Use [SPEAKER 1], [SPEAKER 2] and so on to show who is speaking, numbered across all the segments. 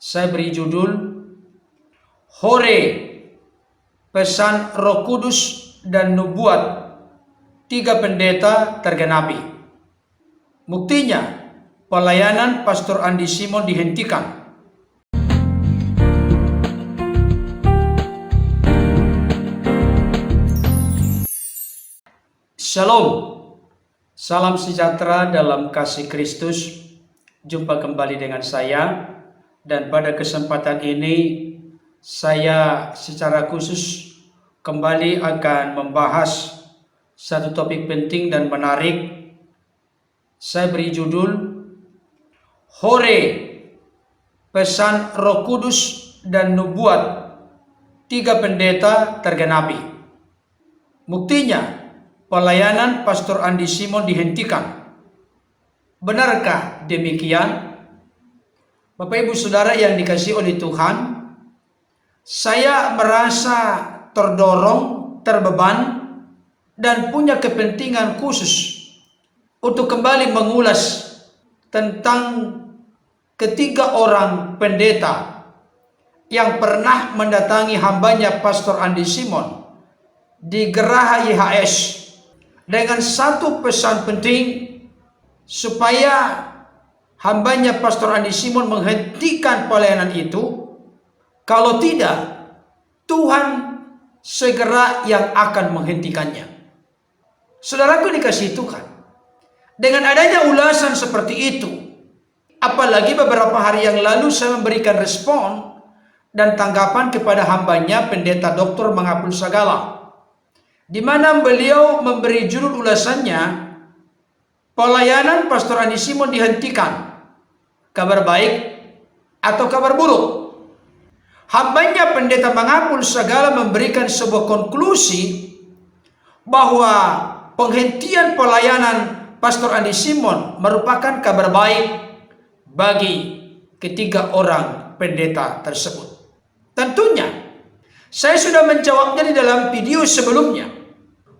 [SPEAKER 1] Saya beri judul Hore, Pesan Roh Kudus dan Nubuat, 3 pendeta tergenapi. Buktinya, pelayanan Pastor Andi Simon dihentikan. Shalom, salam sejahtera dalam kasih Kristus. Jumpa kembali dengan saya, dan pada kesempatan ini saya secara khusus kembali akan membahas satu topik penting dan menarik. Saya beri judul Hore, Pesan Roh Kudus dan Nubuat, 3 pendeta tergenapi. Buktinya, pelayanan Pastor Andi Simon dihentikan. Benarkah demikian? Bapak Ibu Saudara yang dikasihi oleh Tuhan, saya merasa terdorong, terbeban, dan punya kepentingan khusus untuk kembali mengulas tentang ketiga orang pendeta yang pernah mendatangi hambanya Pastor Andi Simon di Geraha YHS dengan satu pesan penting, supaya hambanya Pastor Andi Simon menghentikan pelayanan itu. Kalau tidak, Tuhan segera yang akan menghentikannya. Saudaraku dikasihi Tuhan, dengan adanya ulasan seperti itu, apalagi beberapa hari yang lalu saya memberikan respon dan tanggapan kepada hambanya Pendeta Dr. Mangapul Sagala, di mana beliau memberi judul ulasannya, pelayanan Pastor Andi Simon dihentikan, kabar baik atau kabar buruk. Hambanya Pendeta Mangapul Sagala memberikan sebuah konklusi bahwa penghentian pelayanan Pastor Andi Simon merupakan kabar baik bagi ketiga orang pendeta tersebut. Tentunya saya sudah menjawabnya di dalam video sebelumnya,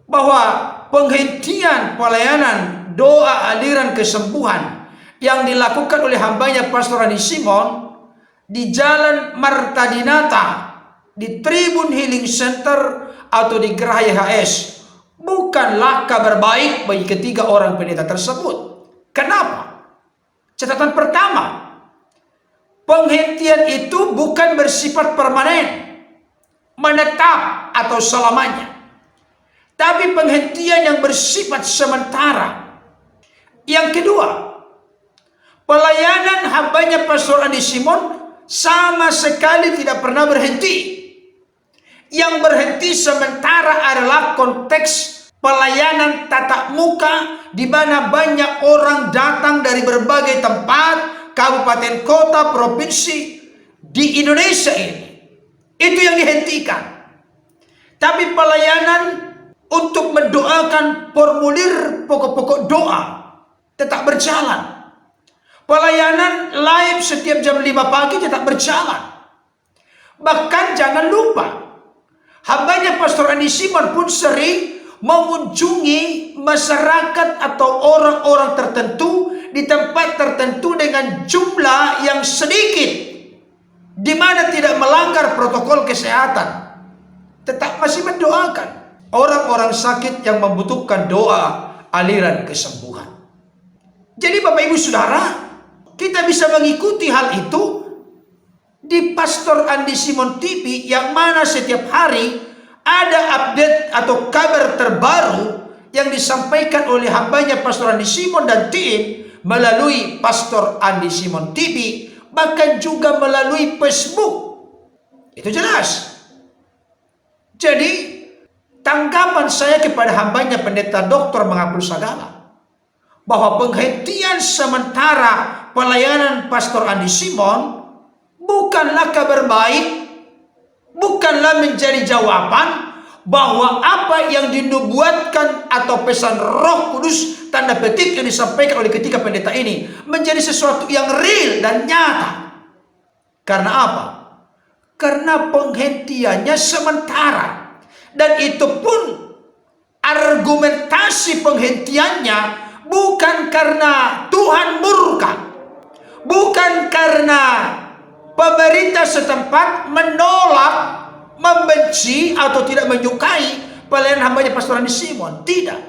[SPEAKER 1] bahwa penghentian pelayanan doa aliran kesembuhan yang dilakukan oleh hambanya Pastor Andi Simon di Jalan Marta Dinata, di Tribun Healing Center atau di Geraha YHS, bukanlah kabar baik bagi ketiga orang pendeta tersebut. Kenapa? Catatan pertama, penghentian itu bukan bersifat permanen, menetap atau selamanya, tapi penghentian yang bersifat sementara. Yang kedua, pelayanan hambanya Pastor Andi Simon sama sekali tidak pernah berhenti. Yang berhenti sementara adalah konteks pelayanan tatap muka, di mana banyak orang datang dari berbagai tempat, kabupaten, kota, provinsi di Indonesia ini. Itu yang dihentikan. Tapi pelayanan untuk mendoakan, formulir pokok-pokok doa tetap berjalan. Pelayanan live setiap jam 5 pagi tetap berjalan. Bahkan jangan lupa, hambanya Pastor Andi Simon pun sering mengunjungi masyarakat atau orang-orang tertentu di tempat tertentu dengan jumlah yang sedikit, di mana tidak melanggar protokol kesehatan, tetap masih mendoakan orang-orang sakit yang membutuhkan doa aliran kesembuhan. Jadi Bapak Ibu Saudara, kita bisa mengikuti hal itu di Pastor Andi Simon TV, yang mana setiap hari ada update atau kabar terbaru yang disampaikan oleh hambanya Pastor Andi Simon dan tim melalui Pastor Andi Simon TV, bahkan juga melalui Facebook. Itu jelas. Jadi tanggapan saya kepada hambanya Pendeta Dr. Mangapul Sagala, bahwa penghentian sementara pelayanan Pastor Andi Simon bukanlah kabar baik, bukanlah menjadi jawaban bahwa apa yang dinubuatkan atau pesan Roh Kudus, tanda petik, yang disampaikan oleh ketiga pendeta ini menjadi sesuatu yang real dan nyata. Karena apa? Karena penghentiannya sementara, dan itu pun argumentasi penghentiannya bukan karena Tuhan murka, bukan karena pemerintah setempat menolak, membenci atau tidak menyukai pelayanan hambanya Pastor Andi Simon. Tidak.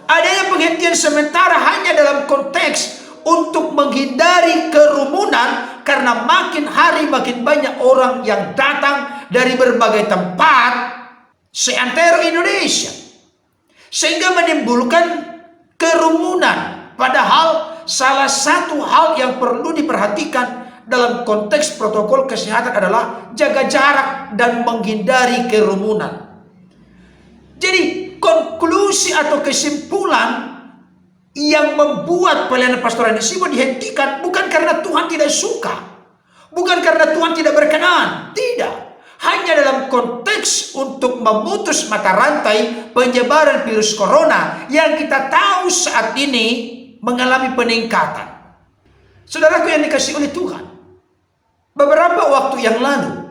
[SPEAKER 1] Adanya penghentian sementara hanya dalam konteks untuk menghindari kerumunan, karena makin hari makin banyak orang yang datang dari berbagai tempat seantero Indonesia, sehingga menimbulkan kerumunan. Padahal salah satu hal yang perlu diperhatikan dalam konteks protokol kesehatan adalah jaga jarak dan menghindari kerumunan. Jadi konklusi atau kesimpulan yang membuat pelayanan Pastor Andi Simon dihentikan bukan karena Tuhan tidak suka, bukan karena Tuhan tidak berkenan, tidak. Hanya dalam konteks untuk memutus mata rantai penyebaran virus corona yang kita tahu saat ini mengalami peningkatan. Saudaraku yang dikasihi oleh Tuhan, beberapa waktu yang lalu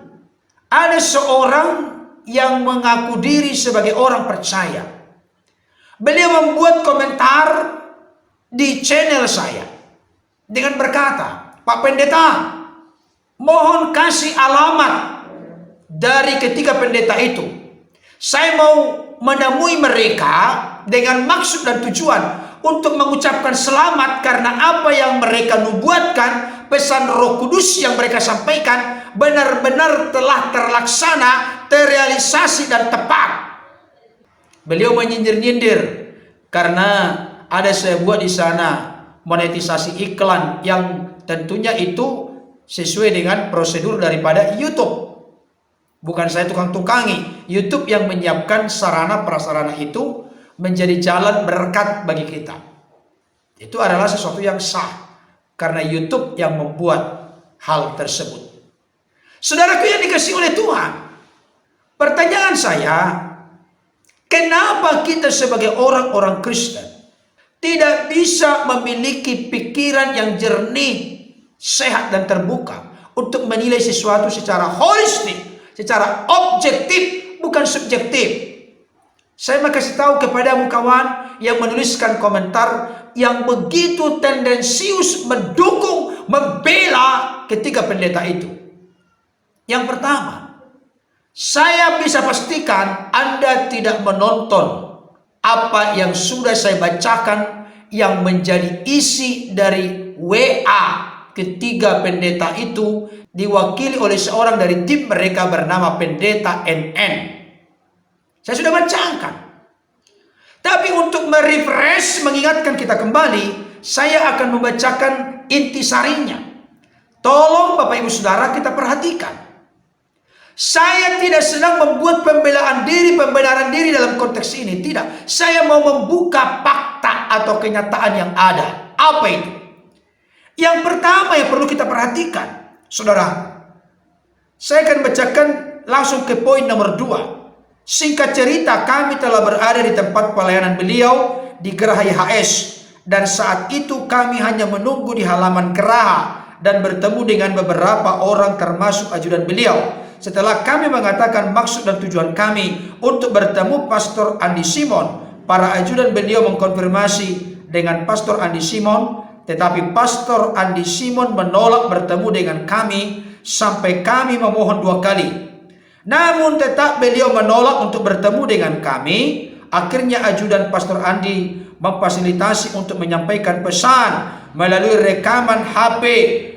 [SPEAKER 1] ada seorang yang mengaku diri sebagai orang percaya. Beliau membuat komentar di channel saya dengan berkata, "Pak Pendeta, mohon kasih alamat dari ketiga pendeta itu. Saya mau menemui mereka dengan maksud dan tujuan untuk mengucapkan selamat karena apa yang mereka nubuatkan, pesan Roh Kudus yang mereka sampaikan benar-benar telah terlaksana, terrealisasi dan tepat." Beliau menyindir-nyindir karena ada saya buat di sana monetisasi iklan yang tentunya itu sesuai dengan prosedur daripada YouTube. Bukan saya tukang-tukangi. YouTube yang menyiapkan sarana prasarana itu menjadi jalan berkat bagi kita. Itu adalah sesuatu yang sah karena YouTube yang membuat hal tersebut. Saudaraku yang dikasihi oleh Tuhan, pertanyaan saya, kenapa kita sebagai orang-orang Kristen tidak bisa memiliki pikiran yang jernih, sehat dan terbuka untuk menilai sesuatu secara holistik, secara objektif, bukan subjektif? Saya mau kasih tahu kepadamu kawan yang menuliskan komentar yang begitu tendensius mendukung, membela ketiga pendeta itu. Yang pertama, saya bisa pastikan Anda tidak menonton apa yang sudah saya bacakan yang menjadi isi dari WA ketiga pendeta itu, diwakili oleh seorang dari tim mereka bernama Pendeta NN. Saya sudah bacakan. Tapi untuk merefresh, mengingatkan kita kembali, saya akan membacakan intisarinya. Tolong Bapak Ibu Saudara kita perhatikan. Saya tidak sedang membuat pembelaan diri, pembenaran diri dalam konteks ini. Tidak. Saya mau membuka fakta atau kenyataan yang ada. Apa itu? Yang pertama yang perlu kita perhatikan, saudara. Saya akan bacakan langsung ke poin nomor 2. Singkat cerita, kami telah berada di tempat pelayanan beliau di Geraha YHS. Dan saat itu kami hanya menunggu di halaman Geraha dan bertemu dengan beberapa orang termasuk ajudan beliau. Setelah kami mengatakan maksud dan tujuan kami untuk bertemu Pastor Andi Simon, para ajudan beliau mengkonfirmasi dengan Pastor Andi Simon, tetapi Pastor Andi Simon menolak bertemu dengan kami sampai kami memohon 2 kali. Namun tetap beliau menolak untuk bertemu dengan kami. Akhirnya ajudan Pastor Andi memfasilitasi untuk menyampaikan pesan melalui rekaman HP.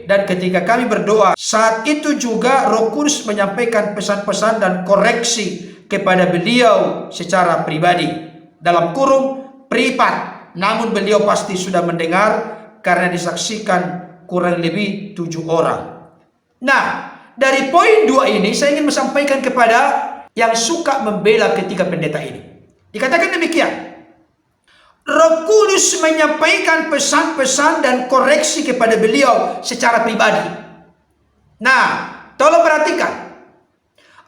[SPEAKER 1] Dan ketika kami berdoa, saat itu juga Roh Kudus menyampaikan pesan-pesan dan koreksi kepada beliau secara pribadi. Dalam kurung privat. Namun beliau pasti sudah mendengar karena disaksikan kurang lebih 7 orang. Nah, dari poin 2 ini saya ingin menyampaikan kepada yang suka membela ketiga pendeta ini. Dikatakan demikian. Roh Kudus menyampaikan pesan-pesan dan koreksi kepada beliau secara pribadi. Nah, tolong perhatikan.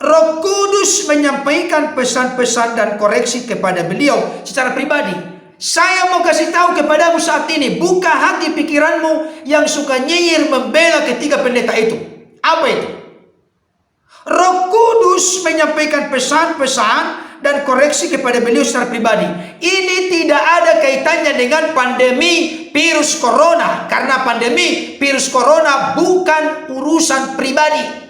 [SPEAKER 1] Roh Kudus menyampaikan pesan-pesan dan koreksi kepada beliau secara pribadi. Saya mau kasih tahu kepadamu saat ini, buka hati pikiranmu yang suka nyinyir membela ketiga pendeta itu. Apa itu? Roh Kudus menyampaikan pesan-pesan dan koreksi kepada beliau secara pribadi. Ini tidak ada kaitannya dengan pandemi virus corona, karena pandemi virus corona bukan urusan pribadi.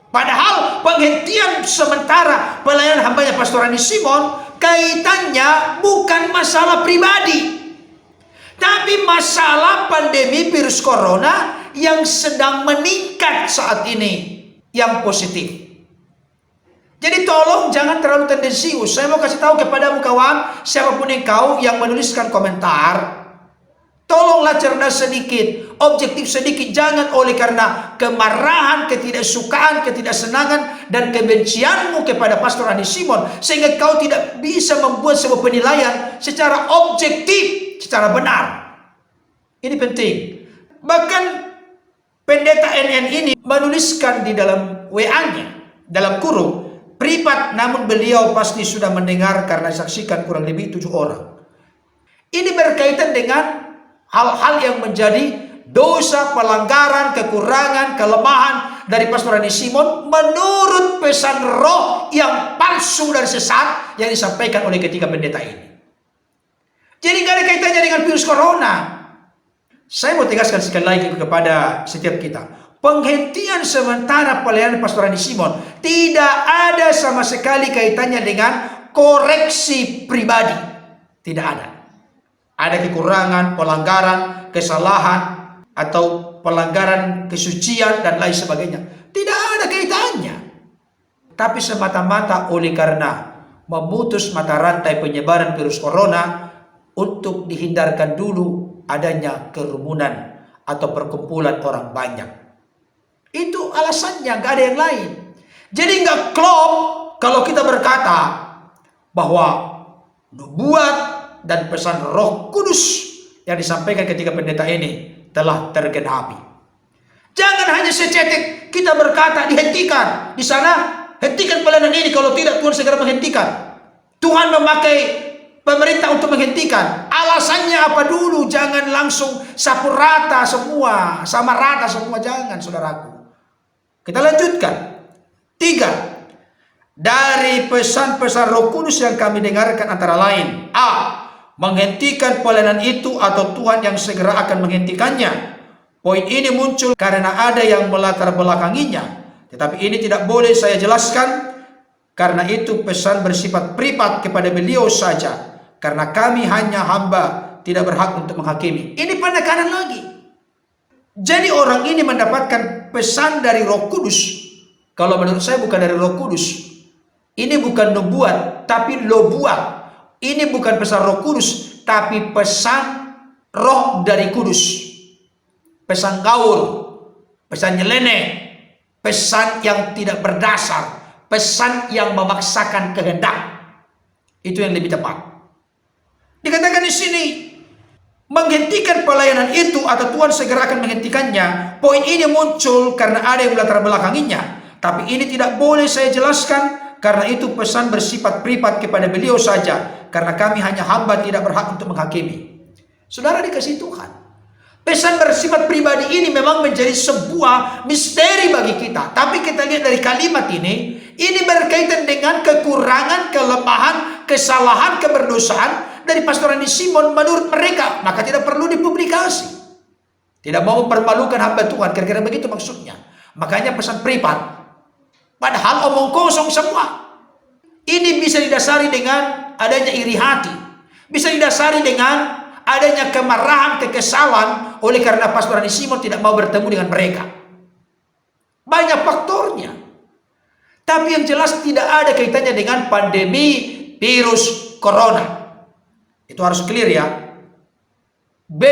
[SPEAKER 1] Padahal penghentian sementara pelayanan hambanya Pastor Andi Simon kaitannya bukan masalah pribadi, tapi masalah pandemi virus corona yang sedang meningkat saat ini, yang positif. Jadi tolong jangan terlalu tendensius. Saya mau kasih tahu kepadamu kawan, siapapun engkau yang menuliskan komentar, tolonglah cerdas sedikit, objektif sedikit. Jangan oleh karena kemarahan, ketidaksukaan, ketidaksenangan, dan kebencianmu kepada Pastor Andi Simon, sehingga kau tidak bisa membuat sebuah penilaian secara objektif, secara benar. Ini penting. Bahkan pendeta NN ini menuliskan di dalam WA-nya, dalam kurung, privat, namun beliau pasti sudah mendengar karena saksikan kurang lebih 7 orang. Ini berkaitan dengan hal-hal yang menjadi dosa, pelanggaran, kekurangan, kelemahan dari Pastor Andi Simon menurut pesan roh yang palsu dan sesat yang disampaikan oleh ketiga pendeta ini. Jadi gak ada kaitannya dengan virus corona. Saya mau tegaskan sekali lagi kepada setiap kita. Penghentian sementara pelayanan Pastor Andi Simon tidak ada sama sekali kaitannya dengan koreksi pribadi. Tidak ada. Ada kekurangan, pelanggaran, kesalahan, atau pelanggaran kesucian dan lain sebagainya. Tidak ada kaitannya. Tapi semata-mata oleh karena memutus mata rantai penyebaran virus corona untuk dihindarkan dulu adanya kerumunan atau perkumpulan orang banyak. Itu alasannya, gak ada yang lain. Jadi gak klop kalau kita berkata bahwa nubuat dan pesan Roh Kudus yang disampaikan ketika pendeta ini telah tergenapi. Jangan hanya secetek kita berkata dihentikan di sana, hentikan pelayanan ini, kalau tidak Tuhan segera menghentikan. Tuhan memakai pemerintah untuk menghentikan. Alasannya apa dulu? Jangan langsung sapu rata semua, sama rata semua, jangan saudaraku. Kita lanjutkan. 3. Dari pesan-pesan Roh Kudus yang kami dengarkan antara lain: A. Menghentikan pelayanan itu atau Tuhan yang segera akan menghentikannya. Poin ini muncul karena ada yang melatar belakanginya, tetapi ini tidak boleh saya jelaskan karena itu pesan bersifat privat kepada beliau saja, karena kami hanya hamba, tidak berhak untuk menghakimi. Ini penekanan lagi. Jadi orang ini mendapatkan pesan dari Roh Kudus. Kalau menurut saya bukan dari Roh Kudus. Ini bukan nubuat, tapi lobuat. Ini bukan pesan Roh Kudus, tapi pesan roh dari Kudus. Pesan gaul, pesan nyeleneh, pesan yang tidak berdasar, pesan yang memaksakan kehendak. Itu yang lebih tepat. Dikatakan di sini, menghentikan pelayanan itu atau Tuhan segera akan menghentikannya. Poin ini muncul karena ada yang melatar belakanginya. Tapi ini tidak boleh saya jelaskan karena itu pesan bersifat privat kepada beliau saja. Karena kami hanya hamba, tidak berhak untuk menghakimi. Saudara dikasih Tuhan, pesan bersifat pribadi ini memang menjadi sebuah misteri bagi kita. Tapi kita lihat dari kalimat ini berkaitan dengan kekurangan, kelemahan, kesalahan, keberdosaan dari Pastor Andi Simon menurut mereka, maka tidak perlu dipublikasi. Tidak mau mempermalukan hamba Tuhan, kira-kira begitu maksudnya. Makanya pesan privat. Padahal omong kosong semua. Ini bisa didasari dengan adanya iri hati. Bisa didasari dengan adanya kemarahan, kekesalan oleh karena Pastor Andi Simon tidak mau bertemu dengan mereka. Banyak faktornya. Tapi yang jelas tidak ada kaitannya dengan pandemi virus corona. Itu harus clear ya. B.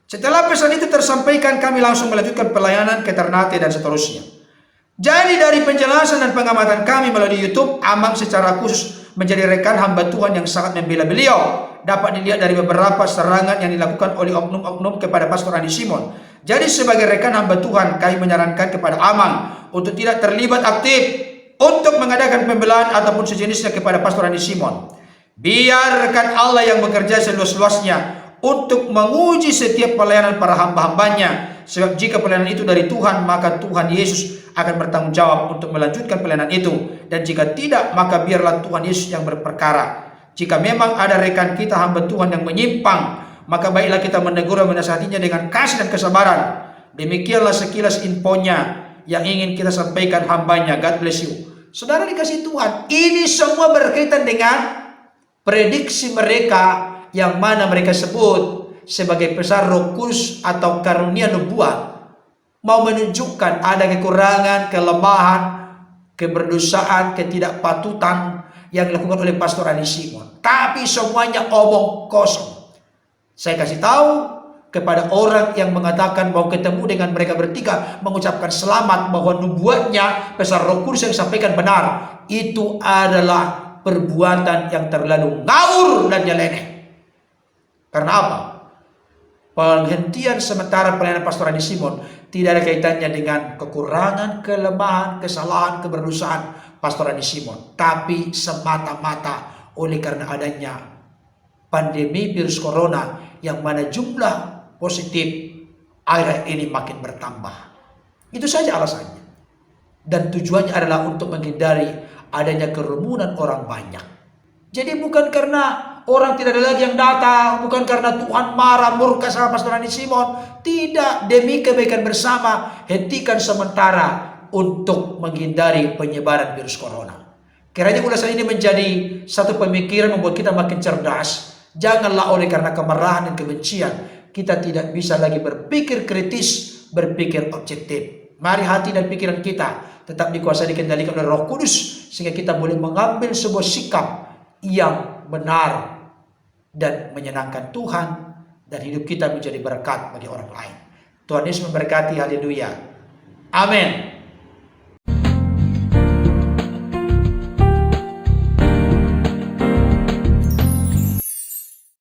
[SPEAKER 1] Setelah pesan itu tersampaikan, kami langsung melanjutkan pelayanan ke Ternate dan seterusnya. Jadi dari penjelasan dan pengamatan kami melalui YouTube, Amang secara khusus menjadi rekan hamba Tuhan yang sangat membela beliau. Dapat dilihat dari beberapa serangan yang dilakukan oleh oknum-oknum kepada Pastor Andi Simon. Jadi sebagai rekan hamba Tuhan, kami menyarankan kepada Amang untuk tidak terlibat aktif untuk mengadakan pembelaan ataupun sejenisnya kepada Pastor Andi Simon. Biarkan Allah yang bekerja seluas-luasnya untuk menguji setiap pelayanan para hamba-hambanya. Sebab jika pelayanan itu dari Tuhan, maka Tuhan Yesus akan bertanggung jawab untuk melanjutkan pelayanan itu. Dan jika tidak, maka biarlah Tuhan Yesus yang berperkara. Jika memang ada rekan kita hamba Tuhan yang menyimpang, maka baiklah kita menegur dan menasihatinya dengan kasih dan kesabaran. Demikianlah sekilas infonya yang ingin kita sampaikan hambanya. God bless you. Saudara dikasih Tuhan, ini semua berkaitan dengan prediksi mereka yang mana mereka sebut sebagai pesan Roh Kudus atau karunia nubuat. Mau menunjukkan ada kekurangan, kelemahan, keberdosaan, ketidakpatutan yang dilakukan oleh Pastor Adi Simon. Tapi semuanya omong kosong. Saya kasih tahu kepada orang yang mengatakan mau ketemu dengan mereka bertiga, mengucapkan selamat bahwa nubuatnya pesan Roh Kudus yang disampaikan benar. Itu adalah perbuatan yang terlalu ngawur dan nyeleneh. Karena apa? Penghentian sementara pelayanan Pastor Adi Simon tidak ada kaitannya dengan kekurangan, kelemahan, kesalahan, keberdosaan Pastor Adi Simon, tapi semata-mata oleh karena adanya pandemi virus corona yang mana jumlah positif akhir-akhir ini makin bertambah. Itu saja alasannya. Dan tujuannya adalah untuk menghindari adanya kerumunan orang banyak. Jadi bukan karena orang tidak ada lagi yang datang, bukan karena Tuhan marah murka sama Pastor Adi Simon. Tidak, demi kebaikan bersama, hentikan sementara untuk menghindari penyebaran virus corona. Kiranya ulasan ini menjadi satu pemikiran membuat kita makin cerdas. Janganlah oleh karena kemarahan dan kebencian kita tidak bisa lagi berpikir kritis, berpikir objektif. Mari hati dan pikiran kita tetap dikuasai, dikendalikan oleh Roh Kudus, sehingga kita boleh mengambil sebuah sikap yang benar dan menyenangkan Tuhan, dan hidup kita menjadi berkat bagi orang lain. Tuhan Yesus memberkati. Haleluya. Amin.